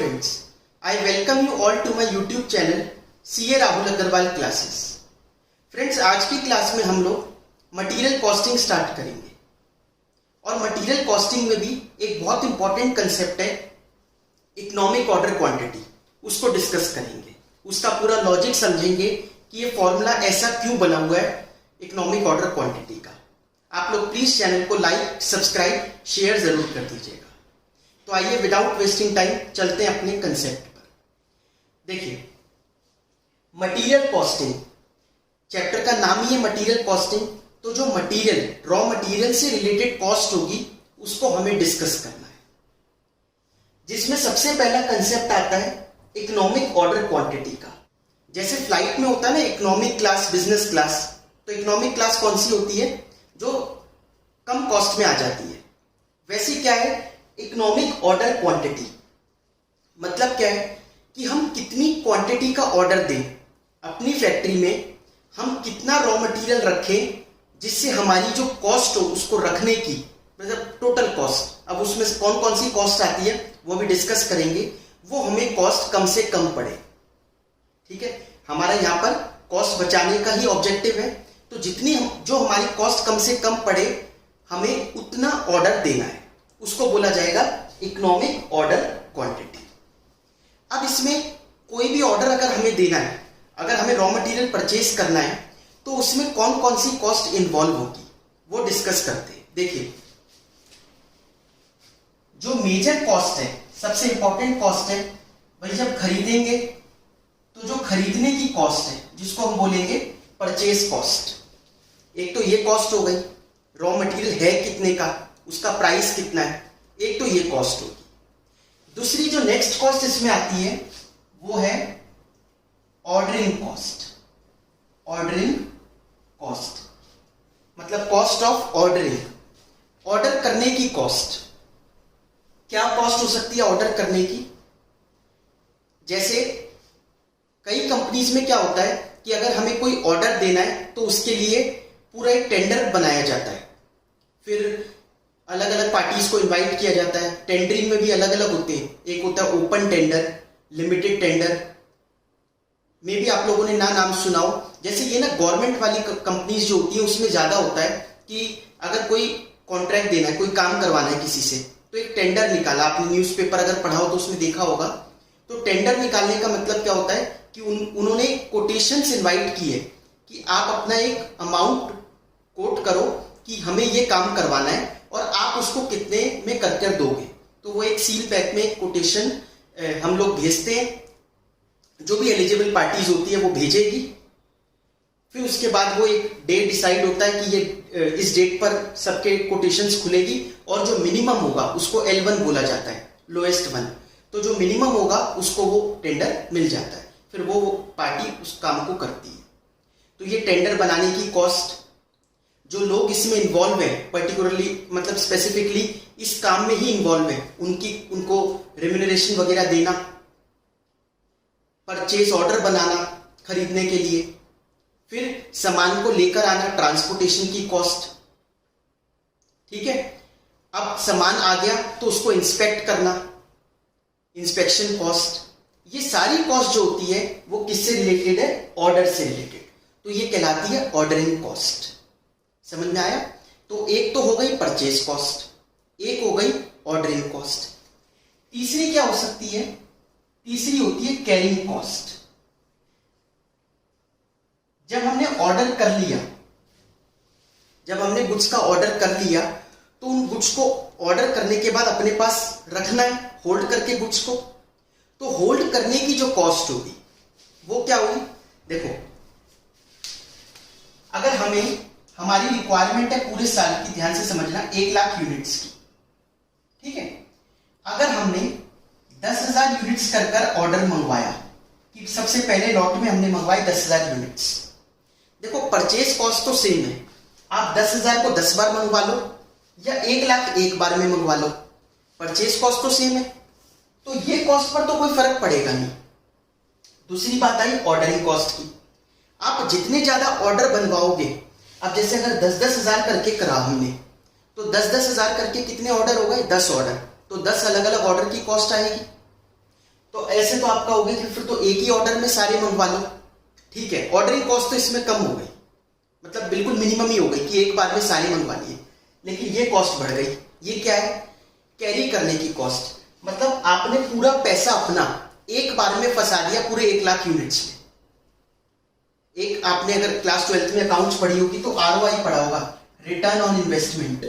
friends, I welcome you all to my YouTube channel CA Rahul Agarwal classes. Friends, आज की class में हम लोग मटेरियल कॉस्टिंग स्टार्ट करेंगे और मटेरियल कॉस्टिंग में भी एक बहुत इंपॉर्टेंट कंसेप्ट है इकोनॉमिक ऑर्डर क्वांटिटी, उसको डिस्कस करेंगे, उसका पूरा लॉजिक समझेंगे कि ये फॉर्मूला ऐसा क्यों बना हुआ है इकोनॉमिक ऑर्डर क्वांटिटी का। आप लोग प्लीज चैनल को लाइक, सब्सक्राइब, शेयर जरूर कर दीजिएगा। तो आइए विदाउट वेस्टिंग टाइम चलते हैं अपने कंसेप्ट पर। देखिए, मटेरियल कॉस्टिंग, चैप्टर का नाम ही है मटेरियल कॉस्टिंग। तो जो मटेरियल, रॉ मटेरियल से रिलेटेड कॉस्ट होगी उसको हमें डिस्कस करना है, जिसमें सबसे पहला कंसेप्ट आता है इकोनॉमिक ऑर्डर क्वांटिटी का। जैसे फ्लाइट में होता है ना इकोनॉमिक क्लास, बिजनेस क्लास, तो इकोनॉमिक क्लास कौन सी होती है? जो कम कॉस्ट में आ जाती है। वैसे क्या है इकोनॉमिक ऑर्डर क्वांटिटी? मतलब क्या है कि हम कितनी क्वांटिटी का ऑर्डर दें अपनी फैक्ट्री में, हम कितना रॉ मटेरियल रखें जिससे हमारी जो कॉस्ट हो उसको रखने की, मतलब टोटल कॉस्ट। अब उसमें कौन कौन सी कॉस्ट आती है वो भी डिस्कस करेंगे, वो हमें कॉस्ट कम से कम पड़े। ठीक है, हमारा यहाँ पर कॉस्ट बचाने का ही ऑब्जेक्टिव है, तो जो हमारी कॉस्ट कम से कम पड़े हमें उतना ऑर्डर देना है, उसको बोला जाएगा इकोनॉमिक ऑर्डर क्वांटिटी। अब इसमें कोई भी ऑर्डर अगर हमें देना है, अगर हमें रॉ मटेरियल परचेज करना है, तो उसमें कौन कौन सी कॉस्ट इन्वॉल्व होगी वो डिस्कस करते हैं। देखिए, जो मेजर कॉस्ट है, सबसे इंपॉर्टेंट कॉस्ट है भाई, जब खरीदेंगे तो जो खरीदने की कॉस्ट है जिसको हम बोलेंगे परचेज कॉस्ट। एक तो ये कॉस्ट हो गई, रॉ मटेरियल है कितने का, उसका प्राइस कितना है, एक तो ये कॉस्ट होगी। दूसरी जो नेक्स्ट कॉस्ट इसमें आती है वो है ऑर्डरिंग कॉस्ट। ऑर्डरिंग कॉस्ट मतलब कॉस्ट ऑफ ऑर्डरिंग, ऑर्डर करने की कॉस्ट। क्या कॉस्ट हो सकती है ऑर्डर करने की? जैसे कई कंपनीज में क्या होता है कि अगर हमें कोई ऑर्डर देना है तो उसके लिए पूरा एक टेंडर बनाया जाता है, फिर अलग अलग पार्टीज को इनवाइट किया जाता है। टेंडरिंग में भी अलग अलग होते हैं, एक होता है ओपन टेंडर, लिमिटेड टेंडर, में भी आप लोगों ने नाम सुनाओ। जैसे ये ना गवर्नमेंट वाली कंपनीज जो होती है उसमें ज्यादा होता है कि अगर कोई कॉन्ट्रैक्ट देना है, कोई काम करवाना है किसी से, तो एक टेंडर निकाला। आपने न्यूज़पेपर अगर पढ़ा हो तो उसमें देखा होगा। तो टेंडर निकालने का मतलब क्या होता है कि उन्होंने कोटेशंस इनवाइट की है कि आप अपना एक अमाउंट कोट करो कि हमें ये काम करवाना है और आप उसको कितने में कर दोगे। तो वो एक सील पैक में कोटेशन हम लोग भेजते हैं, जो भी एलिजिबल पार्टीज होती है वो भेजेगी। फिर उसके बाद वो एक डेट डिसाइड होता है कि ये इस डेट पर सबके कोटेशंस खुलेगी, और जो मिनिमम होगा उसको L1 बोला जाता है, लोएस्ट वन। तो जो मिनिमम होगा उसको वो टेंडर मिल जाता है, फिर वो पार्टी उस काम को करती है। तो ये टेंडर बनाने की कॉस्ट, जो लोग इसमें इन्वॉल्व है, पर्टिकुलरली मतलब स्पेसिफिकली इस काम में ही इन्वॉल्व है, उनको रेम्यूनरेशन वगैरह देना, परचेज ऑर्डर बनाना खरीदने के लिए, फिर सामान को लेकर आना, ट्रांसपोर्टेशन की कॉस्ट। ठीक है, अब सामान आ गया तो उसको इंस्पेक्ट करना, इंस्पेक्शन कॉस्ट। ये सारी कॉस्ट जो होती है वो किससे रिलेटेड है? ऑर्डर से रिलेटेड। तो ये कहलाती है ऑर्डरिंग कॉस्ट। समझ में आया? तो एक तो हो गई परचेज कॉस्ट, एक हो गई ऑर्डरिंग कॉस्ट। तीसरी क्या हो सकती है? तीसरी होती है कैरिंग कॉस्ट। जब हमने ऑर्डर कर लिया, जब हमने गुड्स का ऑर्डर कर लिया, तो उन गुड्स को ऑर्डर करने के बाद अपने पास रखना है, होल्ड करके गुड्स को। तो होल्ड करने की जो कॉस्ट होगी वो क्या होगी? देखो, अगर हमारी रिक्वायरमेंट है पूरे साल की, ध्यान से समझना, 1,00,000 यूनिट्स की। ठीक है, अगर हमने 10,000 यूनिट्स कर ऑर्डर मंगवाया, कि सबसे पहले लॉट में हमने मंगवाई 10,000 यूनिट्स। देखो, परचेज कॉस्ट तो सेम है, आप 10,000 को 10 बार मंगवा लो या 1,00,000 एक बार में मंगवा लो, परचेज कॉस्ट तो सेम है, तो ये कॉस्ट पर तो कोई फर्क पड़ेगा नहीं। दूसरी बात आई ऑर्डरिंग कॉस्ट की। आप जितने ज्यादा ऑर्डर बनवाओगे, अब जैसे अगर 10-10 हजार करके करा हमने, तो 10-10 हजार करके कितने ऑर्डर हो गए? 10 ऑर्डर, तो 10 अलग अलग ऑर्डर की कॉस्ट आएगी। तो ऐसे तो आपका हो गया कि फिर तो एक ही ऑर्डर में सारे मंगवा लो, ठीक है। ऑर्डरिंग कॉस्ट तो इसमें कम हो गई, मतलब बिल्कुल मिनिमम ही हो गई कि एक बार में सारे मंगवा लिए, लेकिन ये कॉस्ट बढ़ गई। ये क्या है? कैरी करने की कॉस्ट, मतलब आपने पूरा पैसा अपना एक बार में फंसा दिया पूरे 1 लाख यूनिट्स में। एक आपने अगर क्लास 12th में अकाउंट्स पढ़ी होगी तो आरओआई पढ़ा होगा, रिटर्न ऑन इन्वेस्टमेंट।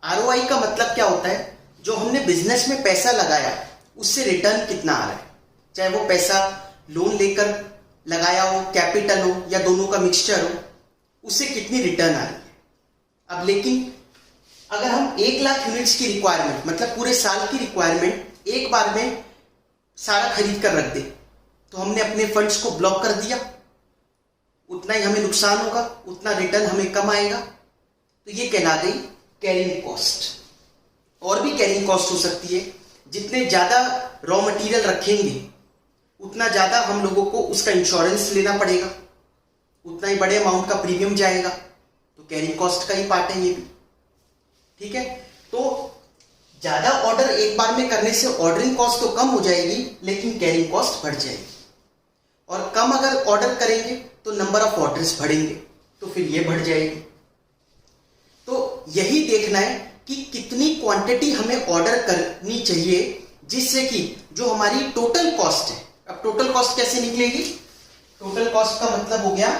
आरओआई का मतलब क्या होता है? जो हमने बिजनेस में पैसा लगाया उससे रिटर्न कितना आ रहा है, चाहे वो पैसा लोन लेकर लगाया हो, कैपिटल हो, या दोनों का मिक्सचर हो, उससे कितनी रिटर्न आ रही है। अब लेकिन अगर हम 1 लाख यूनिट्स की रिक्वायरमेंट, मतलब पूरे साल की रिक्वायरमेंट एक बार में सारा खरीद कर रख दे, तो हमने अपने फंड्स को ब्लॉक कर दिया, उतना ही हमें नुकसान होगा, उतना रिटर्न हमें कम आएगा। तो ये कहला गई कैरिंग कॉस्ट। और भी कैरिंग कॉस्ट हो सकती है, जितने ज्यादा रॉ मटेरियल रखेंगे उतना ज्यादा हम लोगों को उसका इंश्योरेंस लेना पड़ेगा, उतना ही बड़े अमाउंट का प्रीमियम जाएगा, तो कैरिंग कॉस्ट का ही पार्ट है ये भी, ठीक है। तो ज्यादा ऑर्डर एक बार में करने से ऑर्डरिंग कॉस्ट तो कम हो जाएगी, लेकिन कैरिंग कॉस्ट बढ़ जाएगी। और कम अगर ऑर्डर करेंगे तो नंबर ऑफ ऑर्डर्स बढ़ेंगे, तो फिर ये बढ़ जाएगी। तो यही देखना है कि कितनी क्वांटिटी हमें ऑर्डर करनी चाहिए, जिससे कि जो हमारी टोटल कॉस्ट है। अब टोटल कॉस्ट कैसे निकलेगी? टोटल कॉस्ट का मतलब हो गया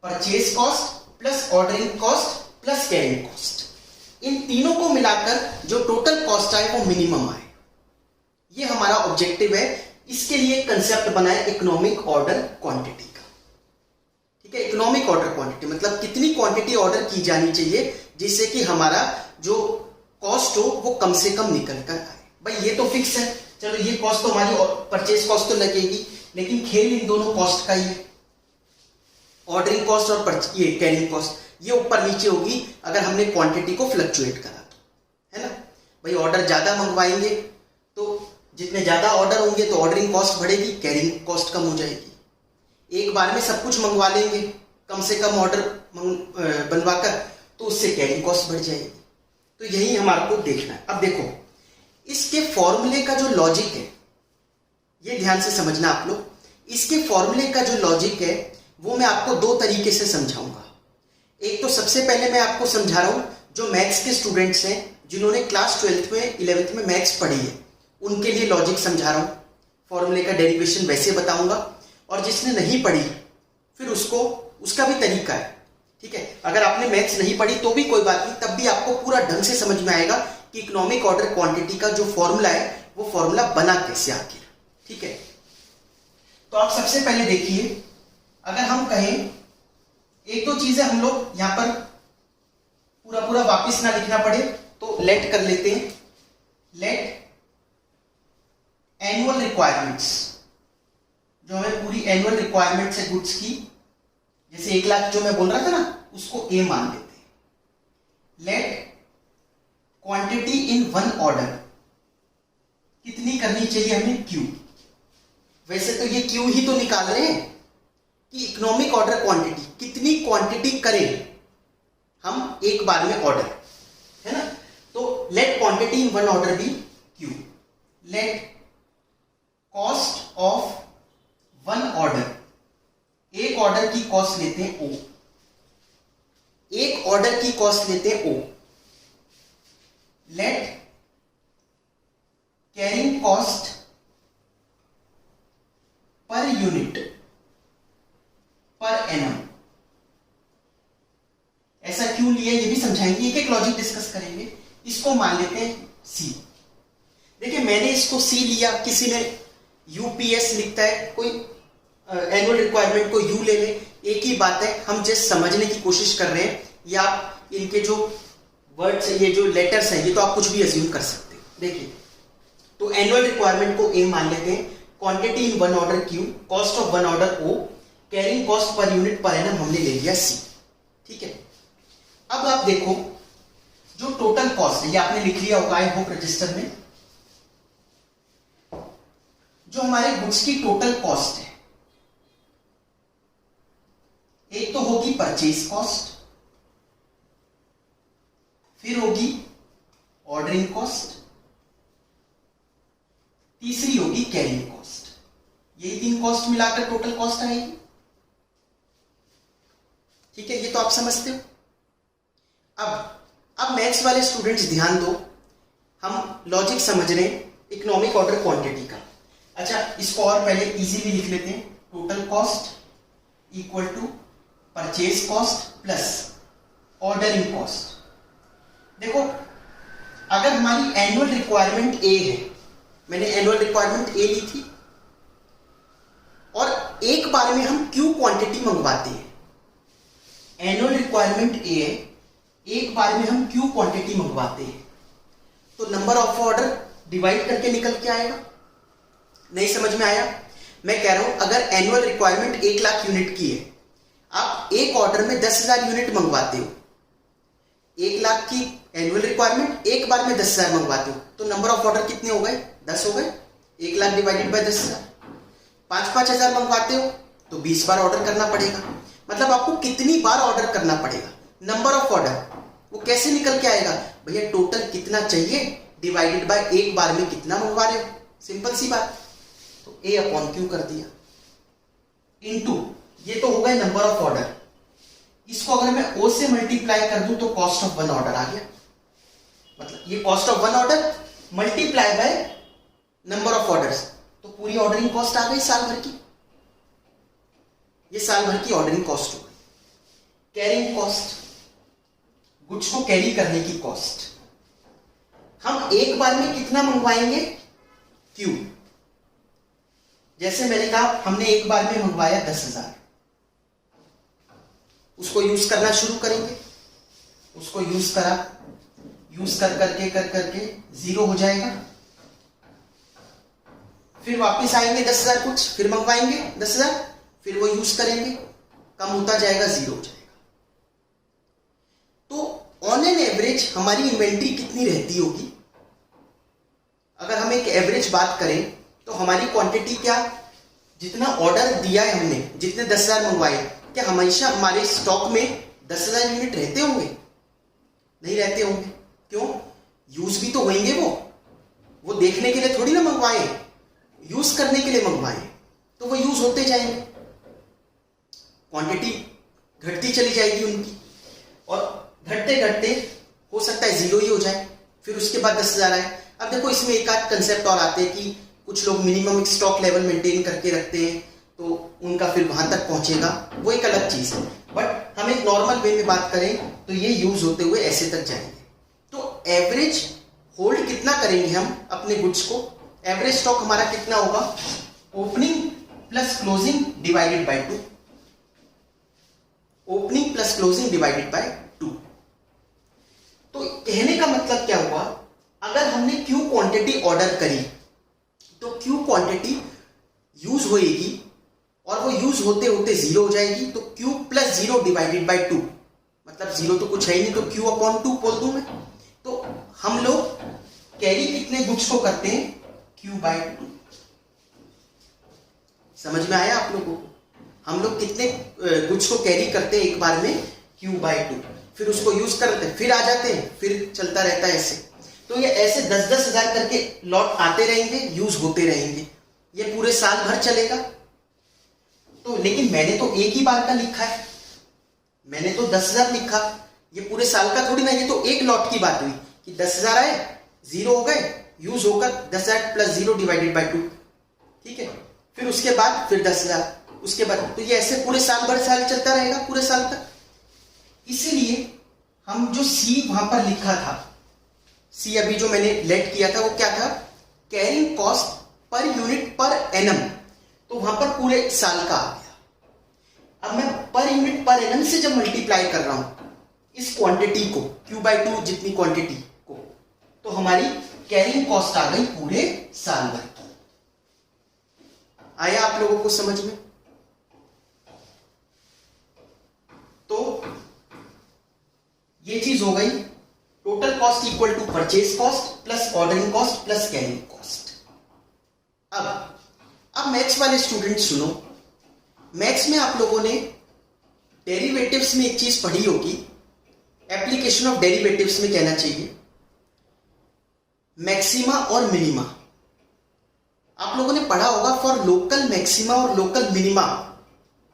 purchase cost plus ordering cost plus carrying cost. इन तीनों को मिलाकर जो टोटल कॉस्ट आए वो मिनिमम आए, ये हमारा ऑब्जेक्टिव है। इसके लिए कंसेप्ट बना है इकोनॉमिक ऑर्डर क्वांटिटी का, ठीक है। इकोनॉमिक ऑर्डर क्वांटिटी मतलब कितनी क्वांटिटी ऑर्डर की जानी चाहिए जिससे कि हमारा जो कॉस्ट हो वो कम से कम निकल कर आए। भाई ये तो फिक्स है, चलो ये कॉस्ट तो हमारी परचेज कॉस्ट तो लगेगी, लेकिन खेल इन दोनों कॉस्ट का ही है, ऑर्डरिंग कॉस्ट और ये कैरिंग कॉस्ट, ये ऊपर नीचे होगी अगर हमने क्वांटिटी को फ्लक्चुएट करा तो, है ना। भाई ऑर्डर ज्यादा मंगवाएंगे तो जितने ज्यादा ऑर्डर होंगे तो ऑर्डरिंग कॉस्ट बढ़ेगी, कैरिंग कॉस्ट कम हो जाएगी। एक बार में सब कुछ मंगवा लेंगे कम से कम ऑर्डर बनवाकर, तो उससे कैरिंग कॉस्ट बढ़ जाएगी। तो यही हमारे को देखना है। अब देखो इसके फॉर्मूले का जो लॉजिक है, ये ध्यान से समझना आप लोग। इसके फॉर्मूले का जो लॉजिक है वो मैं आपको दो तरीके से समझाऊंगा। एक तो सबसे पहले मैं आपको समझा रहा हूं जो मैथ्स के स्टूडेंट्स हैं, जिन्होंने क्लास 12th में 11th में मैथ्स पढ़ी है, उनके लिए लॉजिक समझा रहा हूं। फॉर्मूले का डेरिवेशन वैसे बताऊंगा, और जिसने नहीं पढ़ी फिर उसको उसका भी तरीका है, ठीक है। अगर आपने मैथ्स नहीं पढ़ी तो भी कोई बात नहीं, तब भी आपको पूरा ढंग से समझ में आएगा कि इकोनॉमिक ऑर्डर क्वांटिटी का जो फॉर्मूला है वो फॉर्मूला बना कैसे आखिर, ठीक है। तो आप सबसे पहले देखिए, अगर हम कहें, एक तो चीज है हम लोग यहां पर पूरा पूरा वापस ना लिखना पड़े तो लेट कर लेते हैं। लेट एनुअल रिक्वायरमेंट्स, जो हमें पूरी एनुअल रिक्वायरमेंट्स है गुड्स की, जैसे 1 लाख जो मैं बोल रहा था ना, उसको ए मान लेते हैं। Let quantity in one order, कितनी करनी चाहिए हमें? क्यू। वैसे तो ये क्यू ही तो निकाल रहे हैं कि इकोनॉमिक ऑर्डर क्वांटिटी, कितनी क्वांटिटी करें हम एक बार में ऑर्डर, है ना। तो let quantity in one order be Q. Let cost of one order, एक ऑर्डर की कॉस्ट लेते हैं ओ, एक ऑर्डर की कॉस्ट लेते हैं O. Let carrying cost per unit per annum, ऐसा क्यों लिया ये भी समझाएंगे, एक एक लॉजिक डिस्कस करेंगे। इसको मान लेते हैं सी। देखिए मैंने इसको सी लिया, किसी ने यूपीएस लिखता है, कोई एनुअल रिक्वायरमेंट को यू ले ले, एक ही बात है, हम जस्ट समझने की कोशिश कर रहे हैं। या आप इनके जो वर्ड्स है, ये जो लेटर्स है, ये तो आप कुछ भी अज्यूम कर सकते हैं। देखिए तो एनुअल रिक्वायरमेंट को ए मान लेते हैं, quantity in one order Q, cost of one order O, carrying cost per unit per annum हमने ले लिया सी, ठीक है। अब आप देखो जो टोटल कॉस्ट है, ये आपने लिख लिया होगा आई होप रजिस्टर में, जो हमारे गुड्स की टोटल कॉस्ट है, एक तो होगी परचेज कॉस्ट, फिर होगी ऑर्डरिंग कॉस्ट, तीसरी होगी कैरिंग कॉस्ट। यही 3 कॉस्ट मिलाकर टोटल कॉस्ट आएगी। ठीक है, ये तो आप समझते हो। अब मैथ्स वाले स्टूडेंट्स ध्यान दो, हम लॉजिक समझ रहे हैं इकोनॉमिक ऑर्डर क्वांटिटी का। अच्छा, इसको और पहले इजीली लिख लेते हैं। Total cost equal to purchase cost plus ordering cost. देखो, अगर हमारी एनुअल रिक्वायरमेंट ए है, मैंने एनुअल रिक्वायरमेंट ए ली थी, और एक बार में हम क्यू क्वांटिटी मंगवाते हैं। एनुअल रिक्वायरमेंट ए है, एक बार में हम क्यू क्वांटिटी मंगवाते हैं, तो नंबर ऑफ ऑर्डर डिवाइड करके निकल के आएगा। नहीं समझ में आया? मैं कह रहा हूं अगर एनुअल रिक्वायरमेंट 1 लाख यूनिट की है, आप एक ऑर्डर में 10,000 यूनिट मंगवाते हो। 1 लाख की एनुअल रिक्वायरमेंट, एक बार में 10,000 मंगवाते हो, तो नंबर ऑफ ऑर्डर कितने हो गए? 10 हो गए। 1 लाख डिवाइडेड बाय 10,000। 5-5 हजार मंगवाते हो तो 20 बार ऑर्डर करना पड़ेगा। मतलब आपको कितनी बार ऑर्डर करना पड़ेगा, नंबर ऑफ ऑर्डर वो कैसे निकल के आएगा? भैया टोटल कितना चाहिए डिवाइडेड बाय एक बार में कितना मंगवा रहे हो, सिंपल सी बात। तो ए अपॉन क्यू कर दिया, इनटू ये तो हो गए नंबर ऑफ ऑर्डर। इसको अगर मैं ओ से मल्टीप्लाई कर दूं तो कॉस्ट ऑफ 1 ऑर्डर आ गया। मतलब ये cost of 1 order multiply by number of orders, तो पूरी ऑर्डरिंग कॉस्ट आ गई साल भर की। ये साल भर की ऑर्डरिंग कॉस्ट हो गई। कैरिंग कॉस्ट, गुड्स को कैरी करने की कॉस्ट। हम एक बार में कितना मंगवाएंगे? क्यू। जैसे मैंने कहा हमने एक बार में मंगवाया 10,000, उसको यूज करना शुरू करेंगे। उसको यूज करा, यूज कर करके 0 हो जाएगा। फिर वापस आएंगे 10,000 कुछ, फिर मंगवाएंगे 10,000, फिर वो यूज करेंगे, कम होता जाएगा, 0 हो जाएगा। तो ऑन एन एवरेज हमारी इन्वेंट्री कितनी रहती होगी? अगर हम एक एवरेज बात करें तो हमारी क्वांटिटी क्या, जितना ऑर्डर दिया है हमने, जितने 10,000 मंगवाए, क्या हमेशा हमारे स्टॉक में 10,000 यूनिट रहते होंगे? नहीं रहते होंगे। क्यों? यूज भी तो होंगे। वो देखने के लिए थोड़ी ना मंगवाए, यूज करने के लिए मंगवाए, तो वो यूज होते जाएंगे, क्वांटिटी घटती चली जाएगी उनकी, और घटते घटते हो सकता है 0 ही हो जाए, फिर उसके बाद 10,000 आए। अब देखो इसमें एक आध कंसेप्ट और आते हैं कि कुछ लोग मिनिमम स्टॉक लेवल मेंटेन करके रखते हैं, तो उनका फिर वहां तक पहुंचेगा, वो एक अलग चीज है। बट हम एक नॉर्मल वे में बात करें तो ये यूज होते हुए ऐसे तक जाएंगे। तो एवरेज होल्ड कितना करेंगे हम अपने गुड्स को? एवरेज स्टॉक हमारा कितना होगा? Opening plus closing divided by 2। Opening plus closing divided by 2। तो कहने का मतलब क्या हुआ? अगर हमने क्यू क्वांटिटी ऑर्डर करी तो क्यू क्वांटिटी यूज होएगी, और वो यूज होते होते 0 हो जाएगी, तो क्यू प्लस 0 डिवाइडेड बाय 2। मतलब 0 तो कुछ है ही नहीं, तो क्यू अपॉन 2 बोल दूं मैं। तो हम लोग कैरी कितने गुड्स को करते हैं? Q by 2। समझ में आया आप लोगों को? हम लोग कितने गुड्स को कैरी करते हैं एक बार में? Q by 2। फिर उसको यूज करते हैं, फिर आ जाते हैं, फिर चलता रहता है ऐसे। तो ये ऐसे 10-10 हजार करके लॉट आते रहेंगे, यूज होते रहेंगे, ये पूरे साल भर चलेगा। तो लेकिन मैंने तो एक ही बार का लिखा है, मैंने तो 10,000 लिखा, ये पूरे साल का थोड़ी ना, ये तो एक लॉट की बात हुई कि 10,000 आए, 0 हो गए, यूज होकर 10,000 प्लस 0 डिवाइडेड बाय 2। ठीक है, फिर उसके बाद फिर 10,000, उसके बाद, तो ये ऐसे पूरे साल भर साल चलता रहेगा, पूरे साल तक। इसीलिए हम जो सी वहां पर लिखा था, सी अभी जो मैंने लेट किया था, वो क्या था? Carrying cost per unit per annum. तो वहां पर पूरे साल का आ गया। अब मैं पर यूनिट पर एनम से जब मल्टीप्लाई कर रहा हूं इस क्वांटिटी को, क्यू बाय 2 जितनी क्वांटिटी को, तो हमारी कैरिंग कॉस्ट आ गई पूरे साल भर की। आया आप लोगों को समझ में? तो ये चीज हो गई, total cost equal to purchase cost plus ordering cost plus carrying cost. अब मैथ्स वाले स्टूडेंट सुनो, मैथ्स में आप लोगों ने डेरिवेटिव्स में एक चीज पढ़ी होगी, एप्लीकेशन ऑफ डेरिवेटिव्स में कहना चाहिए, मैक्सिमा और मिनिमा। आप लोगों ने पढ़ा होगा फॉर लोकल मैक्सिमा और local minima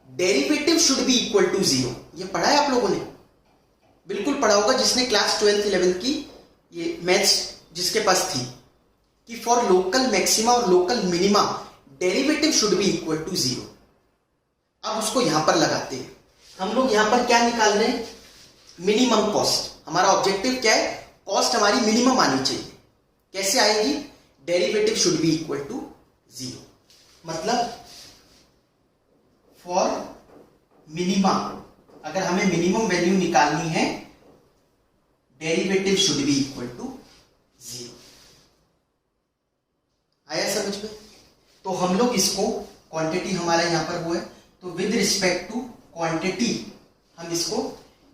derivative should be equal to 0। ये पढ़ा है आप लोगों ने? बिल्कुल पढ़ा होगा जिसने क्लास 12th 11th की ये मैथ्स जिसके पास थी, कि फॉर लोकल मैक्सिमा और local minima derivative should be equal to 0। अब उसको यहां पर लगाते हैं। हम लोग यहां पर क्या निकाल रहे हैं? Minimum cost. हमारा ऑब्जेक्टिव क्या है? कॉस्ट हमारी मिनिमम आनी चाहिए। कैसे आएगी? Derivative should be equal to 0। मतलब फॉर मिनिमा, अगर हमें मिनिमम वैल्यू निकालनी है, derivative should be equal to 0। आया समझ में? तो हम लोग इसको, क्वांटिटी हमारा यहां पर वो है, तो विद रिस्पेक्ट टू क्वांटिटी हम इसको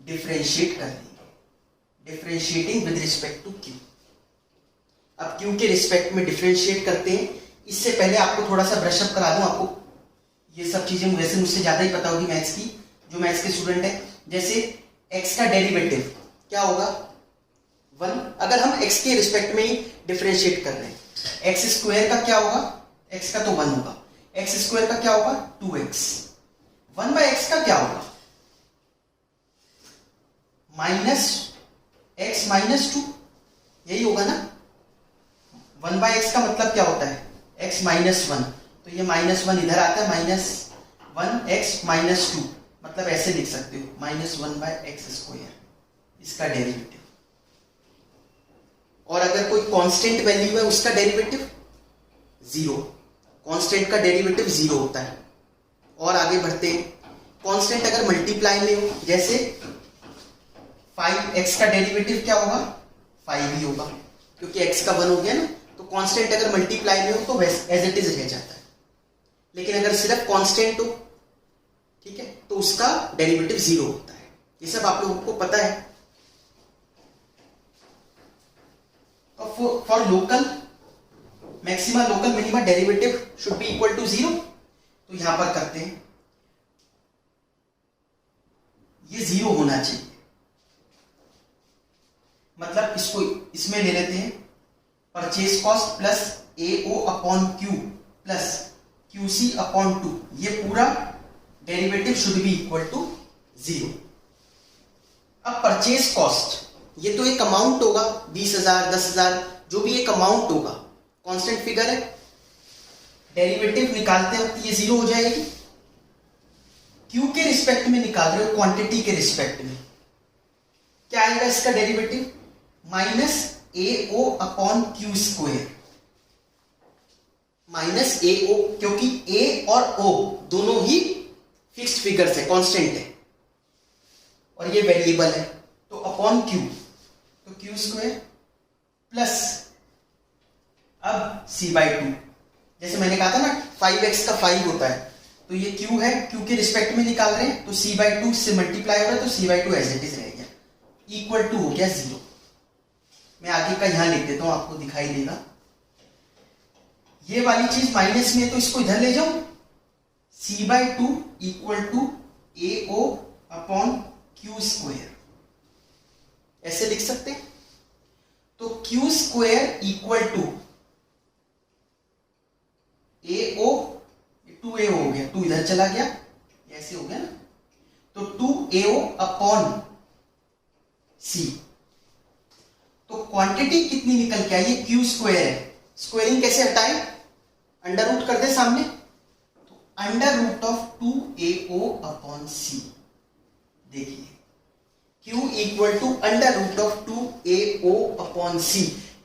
डिफरेंशिएट कर देंगे। Differentiating with respect to Q. अब क्यू के रिस्पेक्ट में डिफरेंशिएट करते हैं। इससे पहले आपको थोड़ा सा ब्रशअप करा दूं। आपको ये सब चीजें वैसे मुझसे ज्यादा ही पता होगी मैथ्स की, जो मैथ्स के स्टूडेंट है। जैसे x का डेरिवेटिव क्या होगा? 1। अगर हम x के रिस्पेक्ट में ही डिफरेंशिएट कर रहे हैं, एक्स स्क्वायर का क्या होगा? x का तो 1 होगा। एक्स स्क्वायर का क्या होगा? 2x। 1/x का क्या होगा? -x - 2, यही होगा ना? 1/x का मतलब क्या होता है? x - 1, तो ये -1 इधर आता है, -1x - 2, मतलब ऐसे लिख सकते हो -1/x², इसका डेरिवेटिव। और अगर कोई कांस्टेंट वैल्यू है उसका डेरिवेटिव 0। कांस्टेंट का डेरिवेटिव 0 होता है। और आगे बढ़ते हैं। कांस्टेंट अगर मल्टीप्लाई में हो, जैसे 5x का डेरिवेटिव क्या होगा? 5 ही होगा, क्योंकि x का 1 हो गया ना। तो कांस्टेंट अगर मल्टीप्लाई में हो तो एज इट इज रह जाता है। लेकिन अगर सिर्फ कांस्टेंट हो, ठीक है, तो उसका डेरिवेटिव 0 होता है। ये सब आप लोगों को पता है। For local maxima local minima derivative should be equal to 0। तो यहां पर करते हैं, ये 0 होना चाहिए। मतलब इसको इसमें ले लेते हैं, purchase cost plus AO upon Q plus QC upon 2, ये पूरा derivative should be equal to 0। अब परचेज कॉस्ट, ये तो एक अमाउंट होगा, 20,000 10,000, जो भी एक अमाउंट होगा, कांस्टेंट फिगर है। डेरिवेटिव निकालते वक्त ये 0 हो जाएगी। क्यू के रिस्पेक्ट में निकाल रहे हो, क्वांटिटी के रिस्पेक्ट में, क्या आएगा इसका derivative? -AO upon Q²। -AO, क्योंकि A और O दोनों ही फिक्स्ड फिगर्स है, कांस्टेंट है, और ये वेरिएबल है, तो अपॉन Q, तो Q² प्लस अब C/2। जैसे मैंने कहा था ना 5x का 5 होता है, तो ये Q है, Q के रिस्पेक्ट में निकाल रहे हैं, तो C/2 से मल्टीप्लाई हो रहा है, तो C/2 एज इट इज रह गया, इक्वल टू हो गया 0। मैं आगे का यहां लिख देता हूं, आपको दिखाई देगा। ये वाली चीज माइनस में है, तो इसको इधर ले जाओ, C/2 equal to AO upon Q², ऐसे लिख सकते हैं। तो Q² equal to AO, 2AO हो गया, 2 इधर चला गया, ऐसे हो गया ना, तो 2AO अपॉन C। तो क्वांटिटी कितनी निकल के आई? ये Q² है। स्क्वायरिंग कैसे हटाए? अंडर रूट कर दे सामने, तो under root of 2AO upon C। देखिए Q equal to under root of 2AO upon C,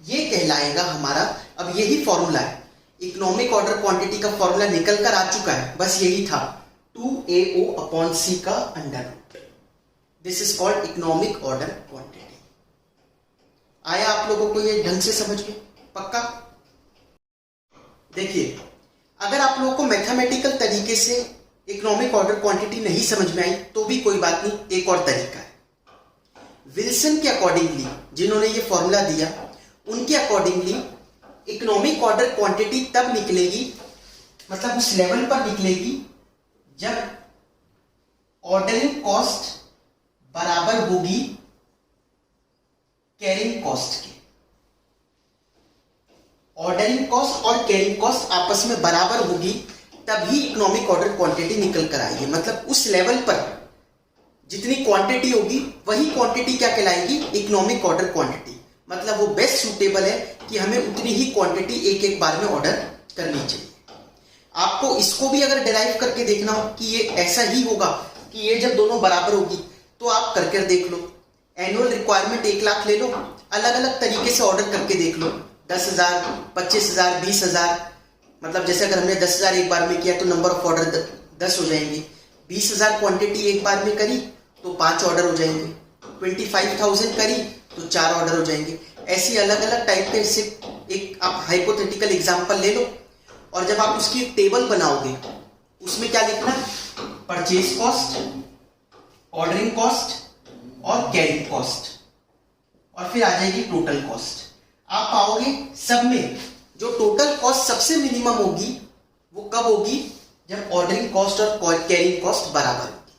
ये कहलाएगा हमारा। अब यही फॉर्मूला है, इकोनॉमिक ऑर्डर क्वांटिटी का फॉर्मूला निकल कर आ चुका है, बस यही था, 2AO अपॉन C का under root. This is called economic order quantity. आया आप लोगों को ये ढंग से समझ में? पक्का? देखिए, अगर आप लोगों को मैथमेटिकल तरीके से इकोनॉमिक ऑर्डर क्वांटिटी नहीं समझ में आई तो भी कोई बात नहीं, एक और तरीका है। विल्सन के अकॉर्डिंगली, जिन्होंने ये फॉर्मूला दिया, उनके अकॉर्डिंगली इकोनॉमिक ऑर्डर क्वांटिटी तब निकलेगी, मतलब उस लेवल पर निकलेगी जब ऑर्डरिंग कॉस्ट बराबर होगी कैरिंग कॉस्ट के। ऑर्डरिंग कॉस्ट और कैरिंग कॉस्ट आपस में बराबर होगी तभी इकोनॉमिक ऑर्डर क्वांटिटी निकल कर आएगी। मतलब उस लेवल पर जितनी क्वांटिटी होगी वही क्वांटिटी क्या कहलाएगी, इकोनॉमिक ऑर्डर क्वांटिटी। मतलब वो बेस्ट सूटेबल है कि हमें उतनी ही क्वांटिटी एक एक बार में ऑर्डर करनी चाहिए। आपको इसको भी अगर डिराइव करके देखना हो कि ये ऐसा ही होगा कि ये जब दोनों बराबर होगी तो आप करके देख लो। एनुअल रिक्वायरमेंट 1 लाख ले लो, अलग अलग तरीके से ऑर्डर करके देख लो, 10,000, 25,000, 20,000। मतलब जैसे अगर हमने 10,000 एक बार में किया तो नंबर ऑफ ऑर्डर 10 हो जाएंगे। 20,000 क्वांटिटी एक बार में करी तो 5 ऑर्डर हो जाएंगे। 25,000 करी तो 4 ऑर्डर हो जाएंगे। ऐसी अलग अलग टाइप के से एक आप हाइपोथेटिकल एग्जांपल ले लो और जब आप उसकी एक टेबल बनाओगे उसमें क्या लिखना, परचेज कॉस्ट, ऑर्डरिंग कॉस्ट और कैरिंग कॉस्ट, और फिर आ जाएगी टोटल कॉस्ट। आप पाओगे सब में जो टोटल कॉस्ट सबसे मिनिमम होगी वो कब होगी, जब ऑर्डरिंग कॉस्ट और कैरिंग कॉस्ट बराबर होगी।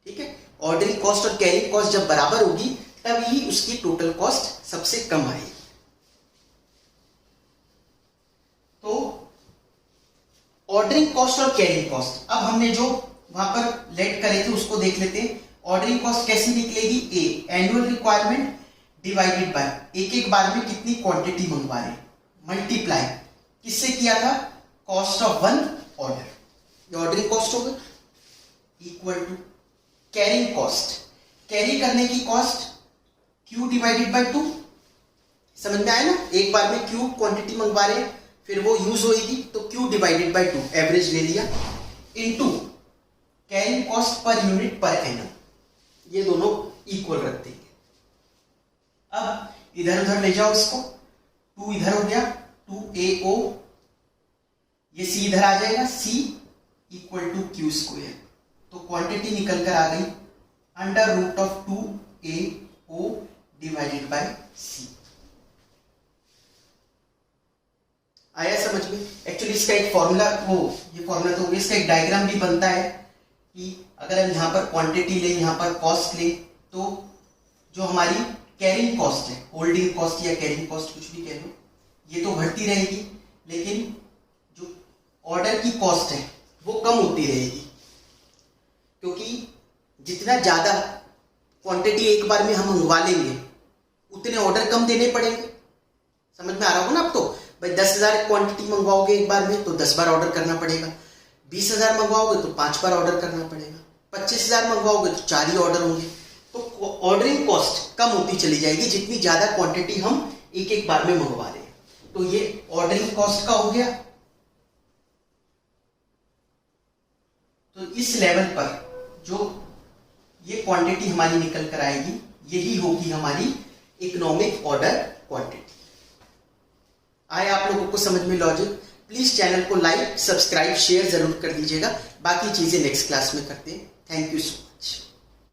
ठीक है, ऑर्डरिंग कॉस्ट और कैरिंग कॉस्ट जब बराबर होगी तब ही उसकी टोटल कॉस्ट सबसे कम आएगी। तो ऑर्डरिंग कॉस्ट और कैरिंग कॉस्ट, अब हमने जो वहां पर लेट करे थे उसको देख लेते हैं। ऑर्डरिंग कॉस्ट कैसे निकलेगी, ए एनुअल रिक्वायरमेंट डिवाइडेड बाय एक एक बार में कितनी क्वांटिटी मंगवा रहे, मल्टीप्लाई किससे किया था, कॉस्ट ऑफ 1 ऑर्डर, ये ऑर्डरिंग कॉस्ट होगा, equal to carrying cost, carry करने की कॉस्ट Q डिवाइडेड बाय 2। समझ में आया ना, एक बार में Q क्वांटिटी मंगवा रहे फिर वो यूज होगी तो Q डिवाइडेड बाय 2 एवरेज ले लिया, into carrying cost per unit per annum, ये दोनों इक्वल रख देंगे। अब इधर उधर ले जाओ इसको, 2 इधर हो गया 2AO, ये C इधर आ जाएगा, C equal to Q square, तो क्वांटिटी निकल कर आ गई under root of 2AO divided by C। आया समझ में। एक्चुअली इसका एक फॉर्मूला, ये फॉर्मूला तो इसका एक डायग्राम भी बनता है कि अगर हम यहाँ पर क्वांटिटी ले, यहाँ पर कॉस्ट ले, तो जो हमारी कैरिंग कॉस्ट है, होल्डिंग कॉस्ट या कैरिंग कॉस्ट कुछ भी कह लो, ये तो बढ़ती रहेगी, लेकिन जो ऑर्डर की कॉस्ट है वो कम होती रहेगी, क्योंकि जितना ज्यादा क्वांटिटी एक बार में हम मंगवा लेंगे उतने ऑर्डर कम देने पड़ेंगे। समझ में आ रहा होगा ना। अब तो भाई 10,000 क्वांटिटी मंगवाओगे एक बार में तो 10 बार ऑर्डर करना पड़ेगा, 20,000 मंगवाओगे तो 5 बार ऑर्डर करना पड़ेगा, 25,000 मंगवाओगे तो 4 ही ऑर्डर होंगे। तो ऑर्डरिंग कॉस्ट कम होती चली जाएगी जितनी ज्यादा क्वांटिटी हम एक एक बार में मंगवा रहे हैं। तो ये ऑर्डरिंग कॉस्ट का हो गया। तो इस लेवल पर जो ये क्वांटिटी हमारी निकल कर आएगी यही होगी हमारी इकोनॉमिक ऑर्डर क्वांटिटी। आए आप लोगों को समझ में लॉजिक। प्लीज चैनल को लाइक, सब्सक्राइब, शेयर जरूर कर दीजिएगा। बाकी चीजें नेक्स्ट क्लास में करते हैं। Thank you so much.